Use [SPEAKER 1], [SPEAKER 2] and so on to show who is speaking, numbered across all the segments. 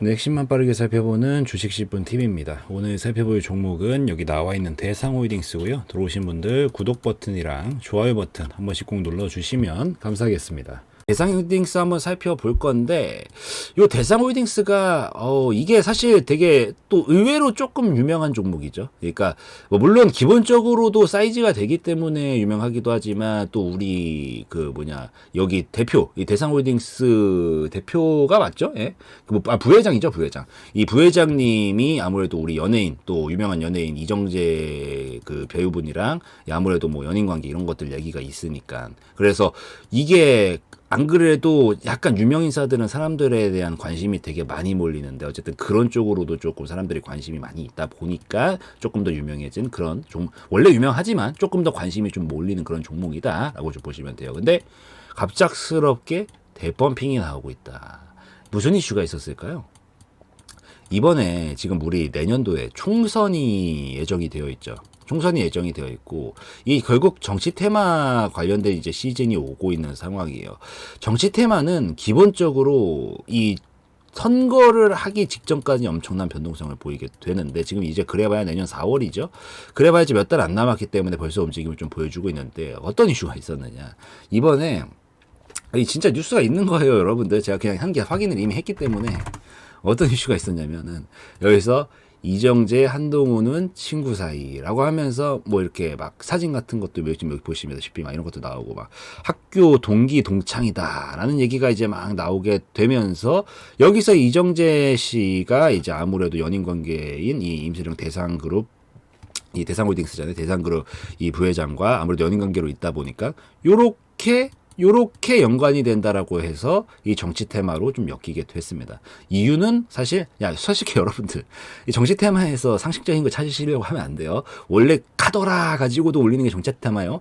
[SPEAKER 1] 네, 핵심만 빠르게 살펴보는 주식 10분 팁입니다. 오늘 살펴볼 종목은 여기 나와 있는 대상홀딩스고요. 들어오신 분들 구독 버튼이랑 좋아요 버튼 한 번씩 꼭 눌러주시면 감사하겠습니다. 대상홀딩스 한번 살펴볼 건데, 요 대상홀딩스가 이게 사실 되게 또 의외로 조금 유명한 종목이죠. 그러니까 뭐 물론 기본적으로도 사이즈가 되기 때문에 유명하기도 하지만, 또 우리 여기 대표, 이 대상홀딩스 대표가 맞죠? 예? 부회장이죠, 부회장. 이 부회장님이 아무래도 우리 연예인, 또 유명한 연예인 이정재 그 배우분이랑 아무래도 뭐 연인 관계 이런 것들 얘기가 있으니까. 그래서 이게 안 그래도 약간 유명인사들은 사람들에 대한 관심이 되게 많이 몰리는데, 어쨌든 그런 쪽으로도 조금 사람들이 관심이 많이 있다 보니까 조금 더 유명해진 그런 원래 유명하지만 조금 더 관심이 좀 몰리는 그런 종목이다라고 좀 보시면 돼요. 근데 갑작스럽게 대펌핑이 나오고 있다. 무슨 이슈가 있었을까요? 이번에 지금 우리 내년도에 총선이 예정이 되어 있죠. 총선이 예정이 되어 있고, 이 결국 정치 테마 관련된 이제 시즌이 오고 있는 상황이에요. 정치 테마는 기본적으로 이 선거를 하기 직전까지 엄청난 변동성을 보이게 되는데, 지금 이제 그래봐야 내년 4월이죠. 그래봐야 몇 달 안 남았기 때문에 벌써 움직임을 좀 보여주고 있는데, 어떤 이슈가 있었느냐. 이번에 진짜 뉴스가 있는 거예요, 여러분들. 제가 그냥 한 개 확인을 이미 했기 때문에. 어떤 이슈가 있었냐면은, 여기서 이정재, 한동훈은 친구 사이라고 하면서 뭐 이렇게 막 사진 같은 것도 여기 보시다시피 막 이런 것도 나오고, 막 학교 동기 동창이다라는 얘기가 이제 막 나오게 되면서, 여기서 이정재 씨가 이제 아무래도 연인 관계인 이 임슬령 대상그룹, 이 대상홀딩스잖아요. 대상그룹 이 부회장과 아무래도 연인 관계로 있다 보니까 요렇게 연관이 된다라고 해서 이 정치 테마로 좀 엮이게 됐습니다. 이유는 사실, 솔직히 여러분들, 이 정치 테마에서 상식적인 거 찾으시려고 하면 안 돼요. 원래 카더라 가지고도 올리는 게 정치 테마예요.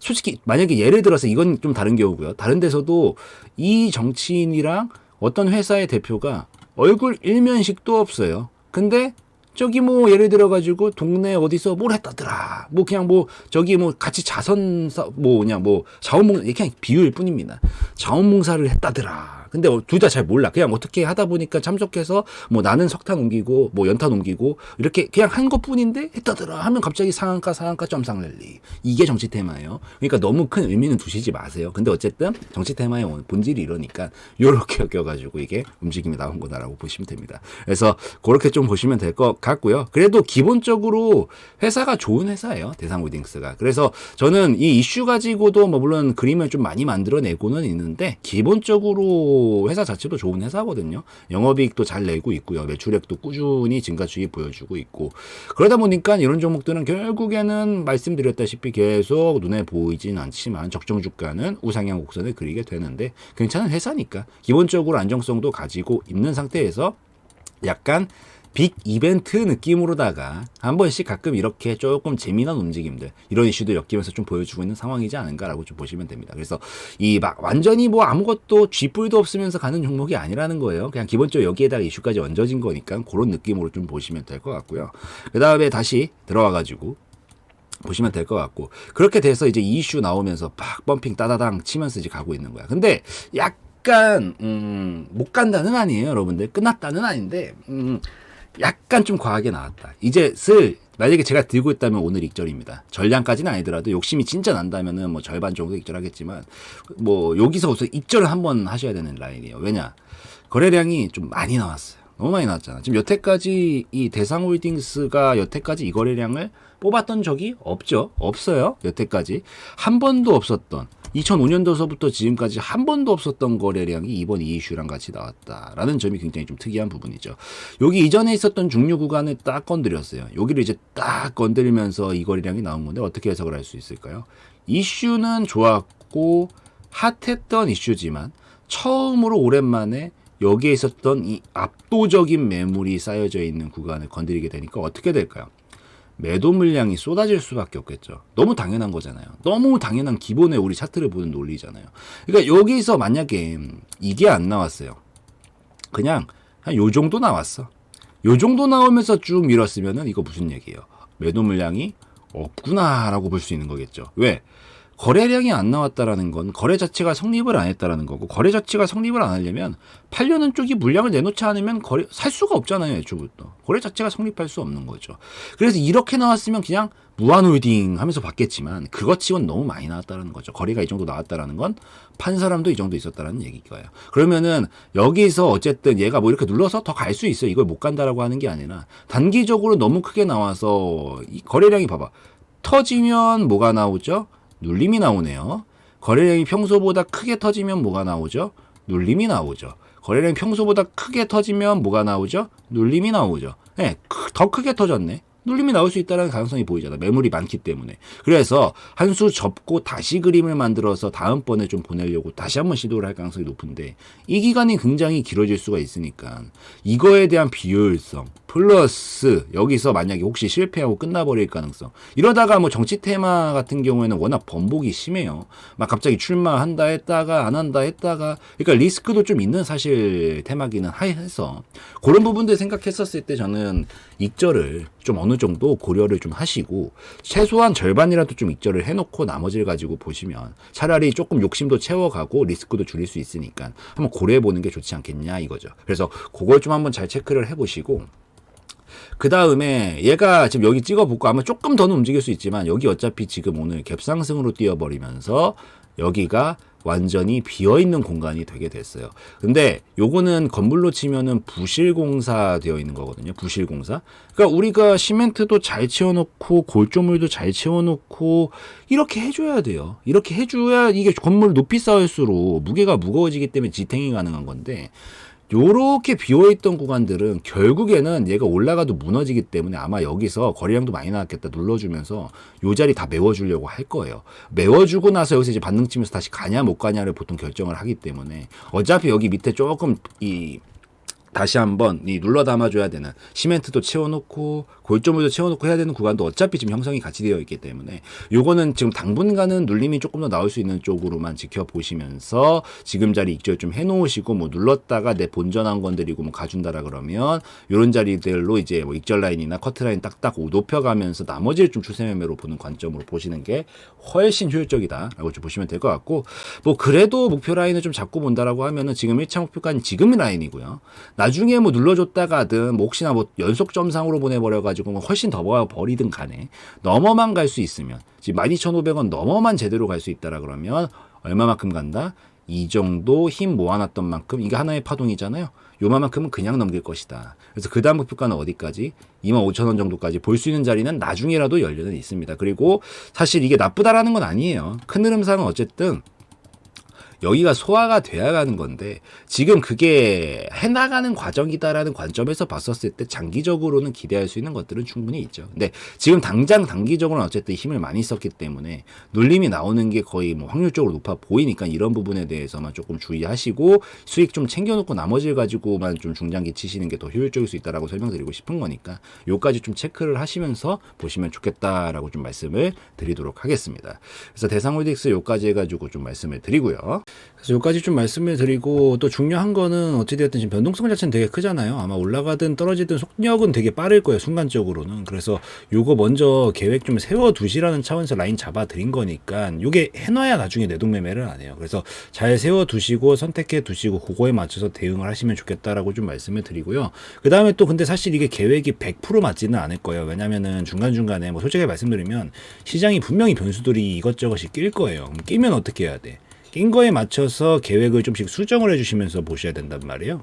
[SPEAKER 1] 솔직히 만약에 예를 들어서, 이건 좀 다른 경우고요. 다른 데서도 이 정치인이랑 어떤 회사의 대표가 얼굴 일면식도 없어요. 근데 저기 뭐 예를 들어 가지고 동네 어디서 뭘 했다더라. 뭐 그냥 뭐 저기 뭐 같이 자선사 뭐냐 뭐 자원봉사, 그냥 비유일 뿐입니다. 자원봉사를 했다더라. 근데 둘 다 잘 몰라. 그냥 어떻게 하다 보니까 참석해서 뭐 나는 석탄 옮기고 뭐 연탄 옮기고 이렇게 그냥 한 것뿐인데 했다더라 하면 갑자기 상한가 점상 랠리. 이게 정치 테마예요. 그러니까 너무 큰 의미는 두시지 마세요. 근데 어쨌든 정치 테마의 본질이 이러니까 요렇게 엮여가지고 이게 움직임이 나온 거다라고 보시면 됩니다. 그래서 그렇게 좀 보시면 될 것 같고요. 그래도 기본적으로 회사가 좋은 회사예요, 대상홀딩스가. 그래서 저는 이 이슈 가지고도 뭐 물론 그림을 좀 많이 만들어내고는 있는데, 기본적으로 회사 자체도 좋은 회사거든요. 영업이익도 잘 내고 있고요. 매출액도 꾸준히 증가추이 보여주고 있고. 그러다 보니까 이런 종목들은 결국에는 말씀드렸다시피 계속 눈에 보이진 않지만 적정 주가는 우상향 곡선을 그리게 되는데, 괜찮은 회사니까 기본적으로 안정성도 가지고 있는 상태에서 약간 빅 이벤트 느낌으로다가 한 번씩 가끔 이렇게 조금 재미난 움직임들, 이런 이슈도 엮이면서 좀 보여주고 있는 상황이지 않은가라고 좀 보시면 됩니다. 그래서 이 막 완전히 뭐 아무것도 쥐뿔도 없으면서 가는 종목이 아니라는 거예요. 그냥 기본적으로 여기에다가 이슈까지 얹어진 거니까 그런 느낌으로 좀 보시면 될 것 같고요. 그 다음에 다시 들어와가지고 보시면 될 것 같고, 그렇게 돼서 이제 이슈 나오면서 팍 펌핑 따다당 치면서 이제 가고 있는 거야. 근데 약간 못 간다는 아니에요, 여러분들. 끝났다는 아닌데 약간 좀 과하게 나왔다. 이제 만약에 제가 들고 있다면 오늘 익절입니다. 전량까지는 아니더라도 욕심이 진짜 난다면은 뭐 절반 정도 익절하겠지만, 뭐 여기서 우선 익절을 한번 하셔야 되는 라인이에요. 왜냐? 거래량이 좀 많이 나왔어요. 너무 많이 나왔잖아. 지금 여태까지 이 대상홀딩스가 여태까지 이 거래량을 뽑았던 적이 없어요. 여태까지 한 번도 없었던, 2005년도서부터 지금까지 한 번도 없었던 거래량이 이번 이 이슈랑 같이 나왔다라는 점이 굉장히 좀 특이한 부분이죠. 여기 이전에 있었던 중류 구간을 딱 건드렸어요. 여기를 이제 딱 건드리면서 이 거래량이 나온 건데, 어떻게 해석을 할 수 있을까요? 이슈는 좋았고 핫했던 이슈지만, 처음으로 오랜만에 여기에 있었던 이 압도적인 매물이 쌓여져 있는 구간을 건드리게 되니까 어떻게 될까요? 매도 물량이 쏟아질 수밖에 없겠죠. 너무 당연한 거잖아요. 너무 당연한 기본의 우리 차트를 보는 논리잖아요. 그러니까 여기서 만약에 이게 안 나왔어요. 그냥 한 요 정도 나왔어. 요 정도 나오면서 쭉 밀었으면은 이거 무슨 얘기예요? 매도 물량이 없구나라고 볼 수 있는 거겠죠. 왜? 거래량이 안 나왔다라는 건 거래 자체가 성립을 안 했다라는 거고, 거래 자체가 성립을 안 하려면 팔려는 쪽이 물량을 내놓지 않으면 살 수가 없잖아요. 애초부터 거래 자체가 성립할 수 없는 거죠. 그래서 이렇게 나왔으면 그냥 무한홀딩 하면서 받겠지만 그것 치곤 너무 많이 나왔다는 거죠. 거래가 이 정도 나왔다라는 건 판 사람도 이 정도 있었다라는 얘기가요. 그러면은 여기서 어쨌든 얘가 뭐 이렇게 눌러서 더 갈 수 있어, 이걸 못 간다라고 하는 게 아니라 단기적으로 너무 크게 나와서 이 거래량이 봐봐, 터지면 뭐가 나오죠? 눌림이 나오네요. 거래량이 평소보다 크게 터지면 뭐가 나오죠? 눌림이 나오죠. 거래량이 평소보다 크게 터지면 뭐가 나오죠? 눌림이 나오죠. 네, 더 크게 터졌네. 눌림이 나올 수 있다는 가능성이 보이잖아. 매물이 많기 때문에. 그래서 한 수 접고 다시 그림을 만들어서 다음번에 좀 보내려고 다시 한번 시도를 할 가능성이 높은데, 이 기간이 굉장히 길어질 수가 있으니까 이거에 대한 비효율성 플러스 여기서 만약에 혹시 실패하고 끝나버릴 가능성, 이러다가 뭐 정치 테마 같은 경우에는 워낙 번복이 심해요. 막 갑자기 출마한다 했다가 안 한다 했다가, 그러니까 리스크도 좀 있는 사실 테마기는 해서 그런 부분들 생각했었을 때 저는 익절을 좀 어느 정도 고려를 좀 하시고 최소한 절반이라도 좀 익절을 해놓고 나머지를 가지고 보시면 차라리 조금 욕심도 채워가고 리스크도 줄일 수 있으니까 한번 고려해보는 게 좋지 않겠냐 이거죠. 그래서 그걸 좀 한번 잘 체크를 해보시고, 그 다음에 얘가 지금 여기 찍어보고 아마 조금 더는 움직일 수 있지만 여기 어차피 지금 오늘 갭상승으로 뛰어버리면서 여기가 완전히 비어있는 공간이 되게 됐어요. 근데 요거는 건물로 치면은 부실공사 되어 있는 거거든요. 부실공사. 그러니까 우리가 시멘트도 잘 채워놓고 골조물도 잘 채워놓고 이렇게 해줘야 돼요. 이렇게 해줘야 이게 건물 높이 쌓일수록 무게가 무거워지기 때문에 지탱이 가능한 건데, 요렇게 비어있던 구간들은 결국에는 얘가 올라가도 무너지기 때문에 아마 여기서 거래량도 많이 나왔겠다 눌러주면서 요 자리 다 메워주려고 할 거예요. 메워주고 나서 여기서 이제 반등 치면서 다시 가냐 못 가냐를 보통 결정을 하기 때문에 어차피 여기 밑에 조금 다시 한번 눌러 담아줘야 되는, 시멘트도 채워놓고 골조물도 채워놓고 해야 되는 구간도 어차피 지금 형성이 같이 되어 있기 때문에 요거는 지금 당분간은 눌림이 조금 더 나올 수 있는 쪽으로만 지켜보시면서 지금 자리 익절 좀 해놓으시고, 뭐 눌렀다가 내 본전한 건드리고 뭐 가준다라 그러면 요런 자리들로 이제 뭐 익절 라인이나 커트 라인 딱딱 높여가면서 나머지를 좀 추세 매매로 보는 관점으로 보시는 게 훨씬 효율적이다라고 좀 보시면 될 것 같고, 뭐 그래도 목표 라인을 좀 잡고 본다라고 하면은 지금 1차 목표가는 지금 라인이고요. 나중에 뭐 눌러줬다가든 뭐 혹시나 뭐 연속 점상으로 보내버려가지고 뭐 훨씬 더 버리든 간에 넘어만 갈 수 있으면, 지금 12,500원 넘어만 제대로 갈 수 있다라 그러면 얼마만큼 간다? 이 정도 힘 모아놨던 만큼, 이게 하나의 파동이잖아요. 요만큼은 그냥 넘길 것이다. 그래서 그 다음 목표가는 어디까지? 25,000원 정도까지 볼 수 있는 자리는 나중에라도 열려는 있습니다. 그리고 사실 이게 나쁘다라는 건 아니에요. 큰 흐름상은 어쨌든 여기가 소화가 돼야 가는 건데, 지금 그게 해나가는 과정이다라는 관점에서 봤었을 때 장기적으로는 기대할 수 있는 것들은 충분히 있죠. 근데 지금 당장 단기적으로는 어쨌든 힘을 많이 썼기 때문에 눌림이 나오는 게 거의 뭐 확률적으로 높아 보이니까 이런 부분에 대해서만 조금 주의하시고 수익 좀 챙겨놓고 나머지를 가지고만 좀 중장기 치시는 게 더 효율적일 수 있다라고 설명드리고 싶은 거니까 요까지 좀 체크를 하시면서 보시면 좋겠다라고 좀 말씀을 드리도록 하겠습니다. 그래서 대상홀딩스 요까지 해가지고 좀 말씀을 드리고요. 그래서 여기까지 좀 말씀을 드리고, 또 중요한 거는 어찌되었든 지금 변동성 자체는 되게 크잖아요. 아마 올라가든 떨어지든 속력은 되게 빠를 거예요, 순간적으로는. 그래서 요거 먼저 계획 좀 세워두시라는 차원에서 라인 잡아드린 거니까 요게 해놔야 나중에 내동매매를 안 해요. 그래서 잘 세워두시고 선택해 두시고 그거에 맞춰서 대응을 하시면 좋겠다라고 좀 말씀을 드리고요. 그 다음에 또 근데 사실 이게 계획이 100% 맞지는 않을 거예요. 왜냐면은 중간중간에 뭐 솔직히 말씀드리면 시장이 분명히 변수들이 이것저것이 낄 거예요. 끼면 어떻게 해야 돼? 낀 거에 맞춰서 계획을 좀씩 수정을 해주시면서 보셔야 된단 말이에요.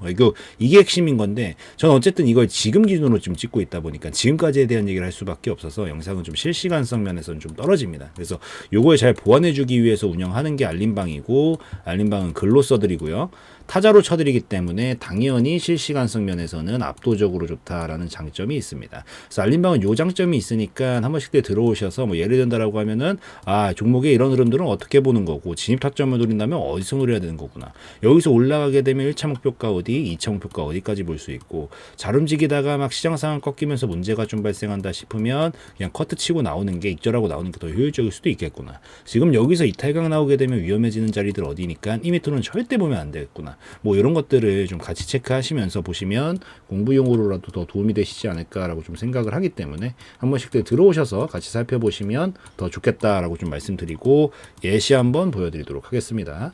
[SPEAKER 1] 이게 핵심인 건데, 저는 어쨌든 이걸 지금 기준으로 좀 찍고 있다 보니까 지금까지에 대한 얘기를 할 수밖에 없어서 영상은 좀 실시간성 면에서는 좀 떨어집니다. 그래서 요걸 잘 보완해주기 위해서 운영하는 게 알림방이고, 알림방은 글로 써드리고요. 타자로 쳐드리기 때문에 당연히 실시간성 면에서는 압도적으로 좋다라는 장점이 있습니다. 그래서 알림방은 요 장점이 있으니까 한 번씩 들어오셔서 뭐 예를 든다라고 하면은 종목의 이런 흐름들은 어떻게 보는 거고, 진입 타점을 노린다면 어디서 노려야 되는 거구나. 여기서 올라가게 되면 1차 목표가 어디, 2차 목표가 어디까지 볼 수 있고, 잘 움직이다가 막 시장 상황 꺾이면서 문제가 좀 발생한다 싶으면 그냥 커트 치고 나오는 게, 익절하고 나오는 게 더 효율적일 수도 있겠구나. 지금 여기서 이탈강 나오게 되면 위험해지는 자리들 어디니까 이 밑으로는 절대 보면 안 되겠구나. 된다거나 뭐 이런 것들을 좀 같이 체크하시면서 보시면 공부용으로라도 더 도움이 되시지 않을까라고 좀 생각을 하기 때문에 한 번씩 들어오셔서 같이 살펴보시면 더 좋겠다라고 좀 말씀드리고 예시 한번 보여드리도록 하겠습니다.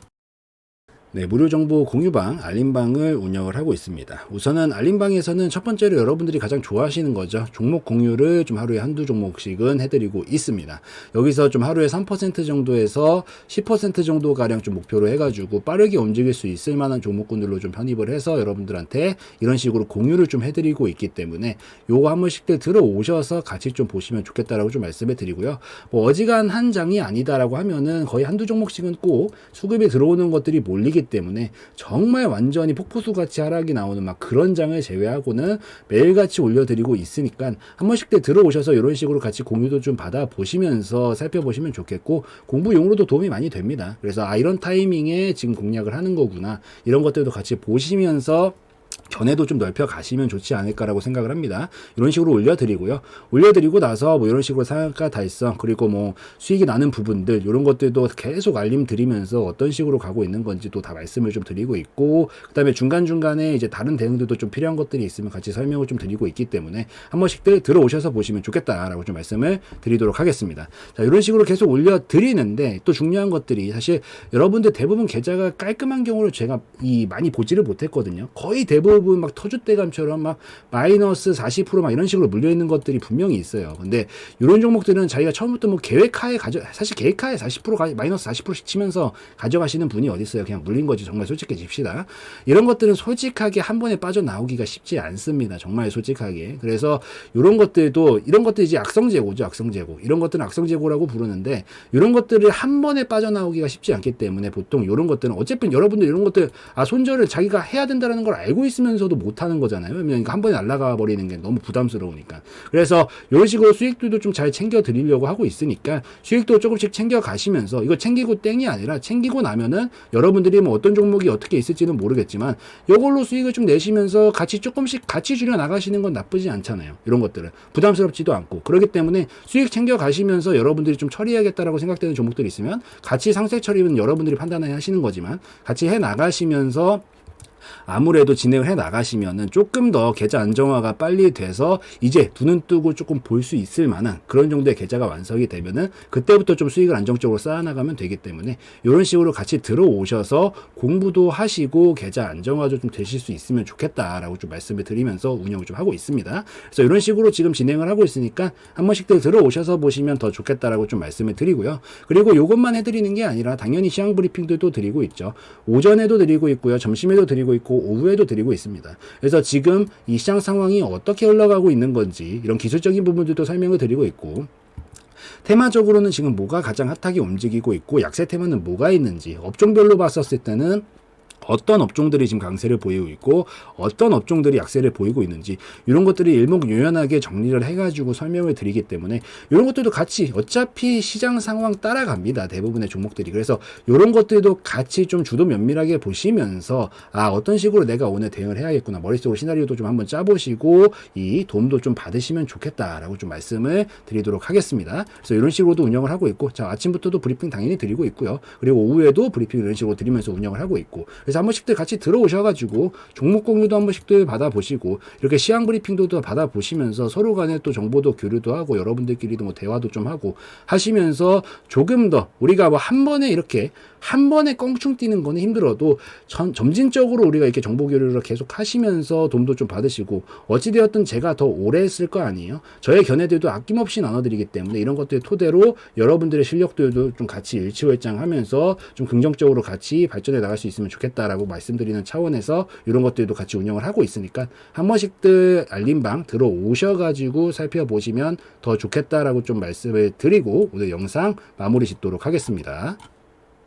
[SPEAKER 1] 네, 무료 정보 공유방, 알림방을 운영을 하고 있습니다. 우선은 알림방에서는 첫 번째로 여러분들이 가장 좋아하시는 거죠. 종목 공유를 좀 하루에 한두 종목씩은 해드리고 있습니다. 여기서 좀 하루에 3% 정도에서 10% 정도 가량 좀 목표로 해가지고 빠르게 움직일 수 있을 만한 종목군들로 좀 편입을 해서 여러분들한테 이런 식으로 공유를 좀 해드리고 있기 때문에 요거 한 번씩들 들어오셔서 같이 좀 보시면 좋겠다라고 좀 말씀을 드리고요. 뭐 어지간한 장이 아니다라고 하면은 거의 한두 종목씩은 꼭 수급이 들어오는 것들이 몰리기 때문에 정말 완전히 폭포수 같이 하락이 나오는 막 그런 장을 제외하고는 매일같이 올려드리고 있으니까 한 번씩 들어오셔서 이런 식으로 같이 공유도 좀 받아보시면서 살펴보시면 좋겠고 공부용으로도 도움이 많이 됩니다. 그래서 이런 타이밍에 지금 공략을 하는 거구나 이런 것들도 같이 보시면서 견해도 좀 넓혀 가시면 좋지 않을까라고 생각을 합니다. 이런 식으로 올려드리고요. 올려드리고 나서 뭐 이런 식으로 상한가 달성 그리고 뭐 수익이 나는 부분들 이런 것들도 계속 알림 드리면서 어떤 식으로 가고 있는 건지도 다 말씀을 좀 드리고 있고 그 다음에 중간중간에 이제 다른 대응들도 좀 필요한 것들이 있으면 같이 설명을 좀 드리고 있기 때문에 한 번씩들 들어오셔서 보시면 좋겠다라고 좀 말씀을 드리도록 하겠습니다. 자, 이런 식으로 계속 올려드리는데 또 중요한 것들이 사실 여러분들 대부분 계좌가 깔끔한 경우를 제가 많이 보지를 못했거든요. 거의 대부분 막 터줏대감처럼 막 마이너스 40%막 이런 식으로 물려있는 것들이 분명히 있어요. 근데 이런 종목들은 자기가 처음부터 뭐 계획하에 사실 계획하에 40% 마이너스 40%씩 치면서 가져가시는 분이 어디 있어요. 그냥 물린 거지. 정말 솔직해집시다. 이런 것들은 솔직하게 한 번에 빠져나오기가 쉽지 않습니다. 정말 솔직하게. 그래서 이런 것들도 이런 것들이 이제 악성재고죠. 악성재고. 이런 것들은 악성재고라고 부르는데 이런 것들을 한 번에 빠져나오기가 쉽지 않기 때문에 보통 이런 것들은 어쨌든 여러분들 이런 것들 손절을 자기가 해야 된다는 걸 알고 있으면서도 못하는 거잖아요. 그러니까 한 번에 날아가 버리는 게 너무 부담스러우니까. 그래서 이런 식으로 수익들도 좀 잘 챙겨 드리려고 하고 있으니까 수익도 조금씩 챙겨 가시면서 이거 챙기고 땡이 아니라 챙기고 나면은 여러분들이 뭐 어떤 종목이 어떻게 있을지는 모르겠지만 이걸로 수익을 좀 내시면서 같이 조금씩 같이 줄여 나가시는 건 나쁘지 않잖아요. 이런 것들은 부담스럽지도 않고 그렇기 때문에 수익 챙겨 가시면서 여러분들이 좀 처리해야겠다라고 생각되는 종목들이 있으면 같이 상세 처리는 여러분들이 판단해야 하시는 거지만 같이 해 나가시면서 아무래도 진행을 해 나가시면은 조금 더 계좌 안정화가 빨리 돼서 이제 두 눈 뜨고 조금 볼 수 있을 만한 그런 정도의 계좌가 완성이 되면은 그때부터 좀 수익을 안정적으로 쌓아나가면 되기 때문에 이런 식으로 같이 들어오셔서 공부도 하시고 계좌 안정화도 좀 되실 수 있으면 좋겠다라고 좀 말씀을 드리면서 운영을 좀 하고 있습니다. 그래서 이런 식으로 지금 진행을 하고 있으니까 한 번씩들 들어오셔서 보시면 더 좋겠다라고 좀 말씀을 드리고요. 그리고 이것만 해드리는 게 아니라 당연히 시황 브리핑들도 드리고 있죠. 오전에도 드리고 있고요. 점심에도 드리고 있고 오후에도 드리고 있습니다. 그래서 지금 이 시장 상황이 어떻게 흘러가고 있는 건지 이런 기술적인 부분들도 설명을 드리고 있고 테마적으로는 지금 뭐가 가장 핫하게 움직이고 있고 약세 테마는 뭐가 있는지 업종별로 봤었을 때는 어떤 업종들이 지금 강세를 보이고 있고 어떤 업종들이 약세를 보이고 있는지 이런 것들이 일목요연하게 정리를 해가지고 설명을 드리기 때문에 이런 것들도 같이 어차피 시장 상황 따라갑니다. 대부분의 종목들이. 그래서 이런 것들도 같이 좀 주도 면밀하게 보시면서 어떤 식으로 내가 오늘 대응을 해야겠구나. 머릿속으로 시나리오도 좀 한번 짜보시고 이 도움도 좀 받으시면 좋겠다라고 좀 말씀을 드리도록 하겠습니다. 그래서 이런 식으로도 운영을 하고 있고 자 아침부터도 브리핑 당연히 드리고 있고요. 그리고 오후에도 브리핑 이런 식으로 드리면서 운영을 하고 있고 그래서 한 번씩들 같이 들어오셔가지고 종목 공유도 한 번씩들 받아보시고 이렇게 시황 브리핑도 받아보시면서 서로 간에 또 정보도 교류도 하고 여러분들끼리도 뭐 대화도 좀 하고 하시면서 조금 더 우리가 뭐 한 번에 이렇게 한 번에 껑충 뛰는 거는 힘들어도 점진적으로 우리가 이렇게 정보 교류를 계속 하시면서 도움도 좀 받으시고 어찌되었든 제가 더 오래 했을 거 아니에요. 저의 견해들도 아낌없이 나눠드리기 때문에 이런 것들 토대로 여러분들의 실력들도 좀 같이 일치월장하면서 좀 긍정적으로 같이 발전해 나갈 수 있으면 좋겠다라고 말씀드리는 차원에서 이런 것들도 같이 운영을 하고 있으니까 한 번씩들 알림방 들어오셔가지고 살펴보시면 더 좋겠다라고 좀 말씀을 드리고 오늘 영상 마무리 짓도록 하겠습니다.